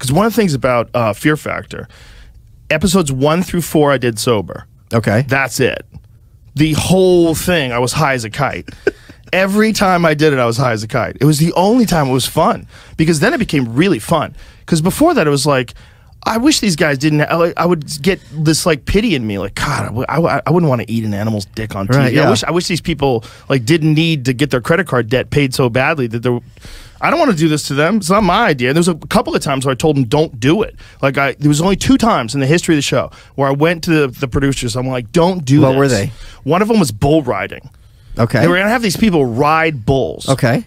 Because one of the things about Fear Factor, episodes 1 through 4 I did sober. Okay. That's it. The whole thing, I was high as a kite. Every time I did it, I was high as a kite. It was the only time it was fun, because then it became really fun. Because before that, it was like, I wish these guys didn't. I would get this like pity in me, like, God, I wouldn't want to eat an animal's dick on TV. Right, yeah. I wish these people like didn't need to get their credit card debt paid so badly that they're. I don't want to do this to them. It's not my idea. There's a couple of times where I told them don't do it. Like there was only 2 times in the history of the show where I went to the producers. I'm like, don't do this. What were they? One of them was bull riding. Okay. They were gonna have these people ride bulls. Okay.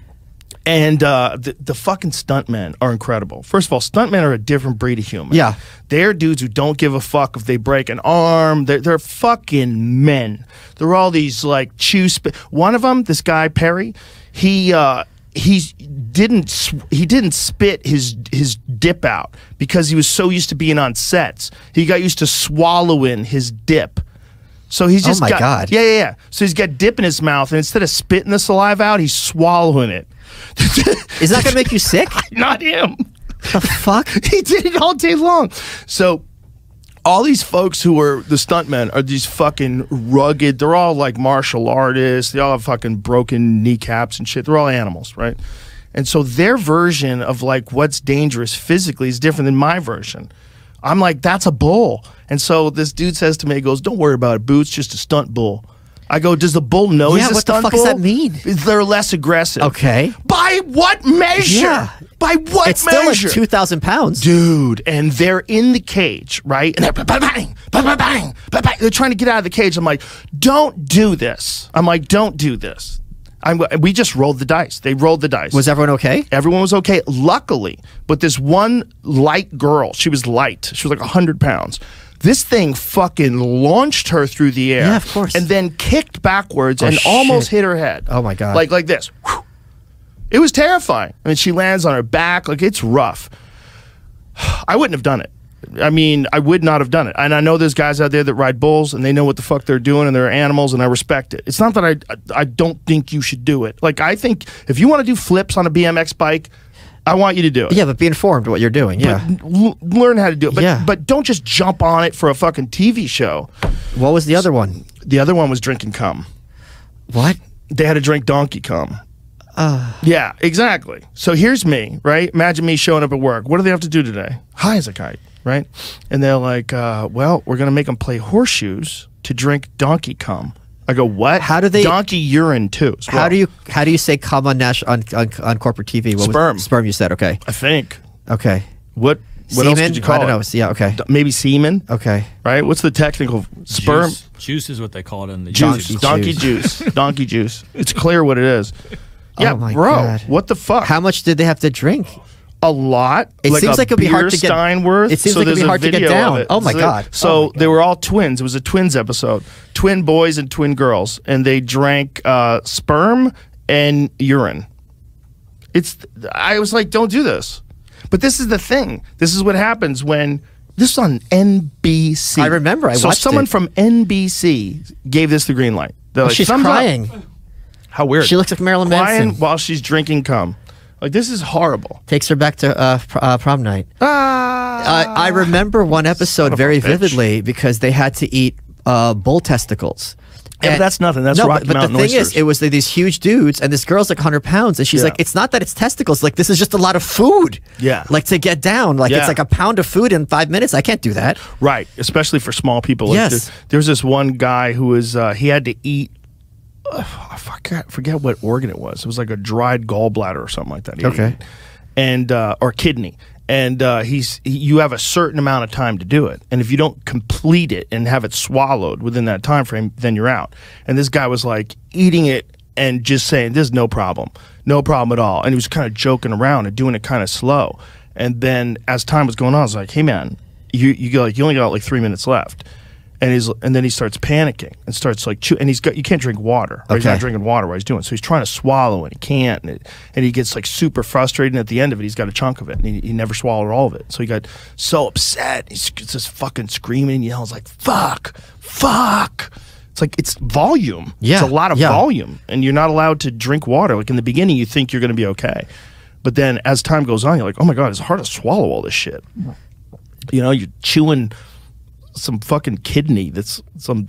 And the fucking stuntmen are incredible. First of all, stuntmen are a different breed of human. Yeah. They're dudes who don't give a fuck if they break an arm. They're fucking men. They're all these like one of them, this guy Perry, he didn't spit his dip out because he was so used to being on sets. He got used to swallowing his dip. So he's just God. Yeah. So he's got dip in his mouth, and instead of spitting the saliva out, he's swallowing it. Is that gonna make you sick? Not him. The fuck? He did it all day long. So all these folks who are the stuntmen are these fucking rugged, they're all like martial artists, they all have fucking broken kneecaps and shit. They're all animals, right? And so their version of like what's dangerous physically is different than my version. I'm like, that's a bull. And so this dude says to me, he goes, don't worry about it, Boo, it's just a stunt bull. I go, does the bull know he's a stunt bull? What the fuck does that mean? They're less aggressive. Okay. By what measure? Yeah. By what it's measure? It's still like 2,000 pounds. Dude, and they're in the cage, right? And they're bang, bang, bang, bang, bang, bang. They're trying to get out of the cage. I'm like, don't do this. I'm like, don't do this. We just rolled the dice. They rolled the dice. Was everyone okay? Everyone was okay, luckily. But this one light girl, she was light. She was like 100 pounds. This thing fucking launched her through the air. Yeah, of course. And then kicked backwards and almost hit her head. Oh, my God. Like this. Whew. It was terrifying. I mean, she lands on her back. Like, it's rough. I wouldn't have done it. I mean, I would not have done it. And I know there's guys out there that ride bulls, and they know what the fuck they're doing, and they're animals, and I respect it. It's not that I don't think you should do it. Like, I think if you want to do flips on a BMX bike, I want you to do it. Yeah, but be informed what you're doing. Yeah. But learn how to do it. But, yeah. But don't just jump on it for a fucking TV show. What was the other one? The other one was drinking cum. What? They had to drink donkey cum. Yeah, exactly. So here's me, right? Imagine me showing up at work. What do they have to do today? High as a kite, right? And they're like, well, we're going to make them play horseshoes to drink donkey cum. I go, what? How do they donkey urine too? Well. How do you say cum on on corporate TV? What sperm. Sperm. You said okay. I think. Okay. What semen? Else could you call I don't it? know. Yeah. Okay. Maybe semen. Okay. Right. What's the technical sperm? Juice is what they call it in the donkey juice. Donkey juice. It's clear what it is. Yeah, oh my bro. God. What the fuck? How much did they have to drink? A lot. It seems like it'd be hard to get. Steinworth. It seems like it'd be hard to get down. Oh my God. So they were all twins. It was a twins episode. Twin boys and twin girls, and they drank sperm and urine. I was like, don't do this. But this is the thing. This is what happens when this is on NBC. I remember. I watched So someone from NBC gave this the green light. They're like, she's thumbs crying. Up. How weird. She looks like Marilyn Crying Manson while she's drinking cum. Like, this is horrible. Takes her back to prom night. I remember one episode very vividly because they had to eat bull testicles. Yeah, but that's nothing. That's Rocky Mountain the thing oysters. is, it was these huge dudes, and this girl's like 100 pounds, and she's like, it's not that it's testicles. Like, this is just a lot of food. Yeah. Like, to get down. Like, it's like a pound of food in 5 minutes. I can't do that. Right. Especially for small people. Like Yes. There's this one guy who was, he had to eat, I forget what organ it was. It was like a dried gallbladder or something like that. Okay. And, or kidney. And you have a certain amount of time to do it, and if you don't complete it and have it swallowed within that time frame, then you're out. And this guy was like eating it and just saying, "There's no problem at all." And he was kind of joking around and doing it kind of slow. And then as time was going on, I was like, "Hey man, you only got like 3 minutes left." And then he starts panicking and starts like and you can't drink water. Right? He's not drinking water while he's doing it. So he's trying to swallow and he can't. And he gets like super frustrated. And at the end of it, he's got a chunk of it. And he never swallowed all of it. So he got so upset. He's just fucking screaming and yells like, fuck. It's like, it's volume. Yeah. It's a lot of volume. And you're not allowed to drink water. Like in the beginning, you think you're going to be okay. But then as time goes on, you're like, oh my God, it's hard to swallow all this shit. You know, you're chewing some fucking kidney that's some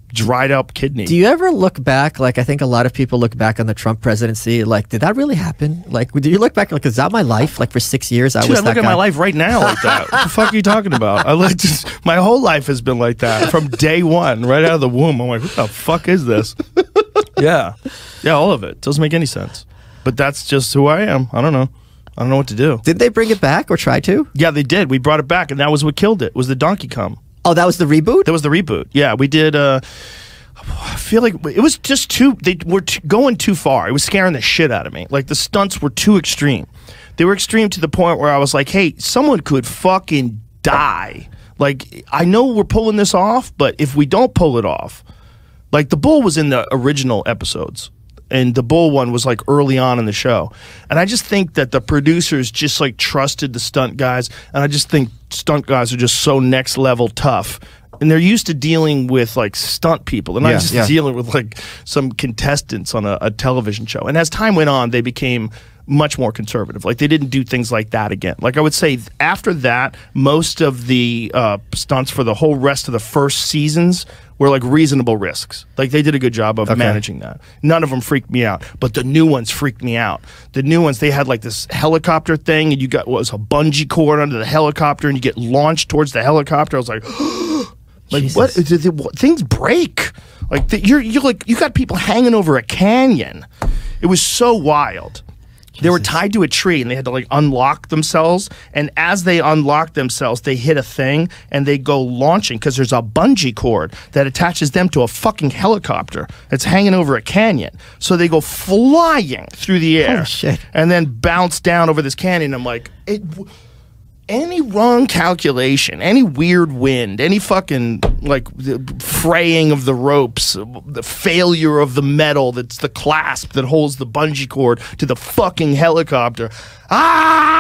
dried up kidney. Do you ever look back, like I think a lot of people look back on the Trump presidency, like, did that really happen? Like, do you look back, like, is that my life? Like, for 6 years, I was that look guy? at my life right now like that. What the fuck are you talking about? My whole life has been like that from day one, right out of the womb. I'm like, what the fuck is this? Yeah, all of it. Doesn't make any sense. But that's just who I am. I don't know what to do. Did they bring it back or try to? Yeah, they did. We brought it back, and that was what killed it, was the Donkey Kong. Oh, that was the reboot? That was the reboot. Yeah, we did. I feel like it was just they were going too far. It was scaring the shit out of me. Like, the stunts were too extreme. They were extreme to the point where I was like, hey, someone could fucking die. Like, I know we're pulling this off, but if we don't pull it off, like, the bull was in the original episodes. And the bull one was like early on in the show. And I just think that the producers just like trusted the stunt guys. And I just think stunt guys are just so next level tough. And they're used to dealing with like stunt people. They're not just dealing with like some contestants on a television show. And as time went on, they became much more conservative. Like, they didn't do things like that again. Like, I would say after that, most of the stunts for the whole rest of the first seasons were like reasonable risks. Like, they did a good job of managing that. None of them freaked me out, but the new ones freaked me out. The new ones, they had like this helicopter thing, and you got what was a bungee cord under the helicopter, and you get launched towards the helicopter. I was like, like, what? Things break. Like, you got people hanging over a canyon. It was so wild. They were tied to a tree, and they had to like unlock themselves. And as they unlock themselves, they hit a thing, and they go launching because there's a bungee cord that attaches them to a fucking helicopter that's hanging over a canyon. So they go flying through the air, and then bounce down over this canyon. I'm like, any wrong calculation, any weird wind, any fucking like the fraying of the ropes, the failure of the metal that's the clasp that holds the bungee cord to the fucking helicopter. Ah!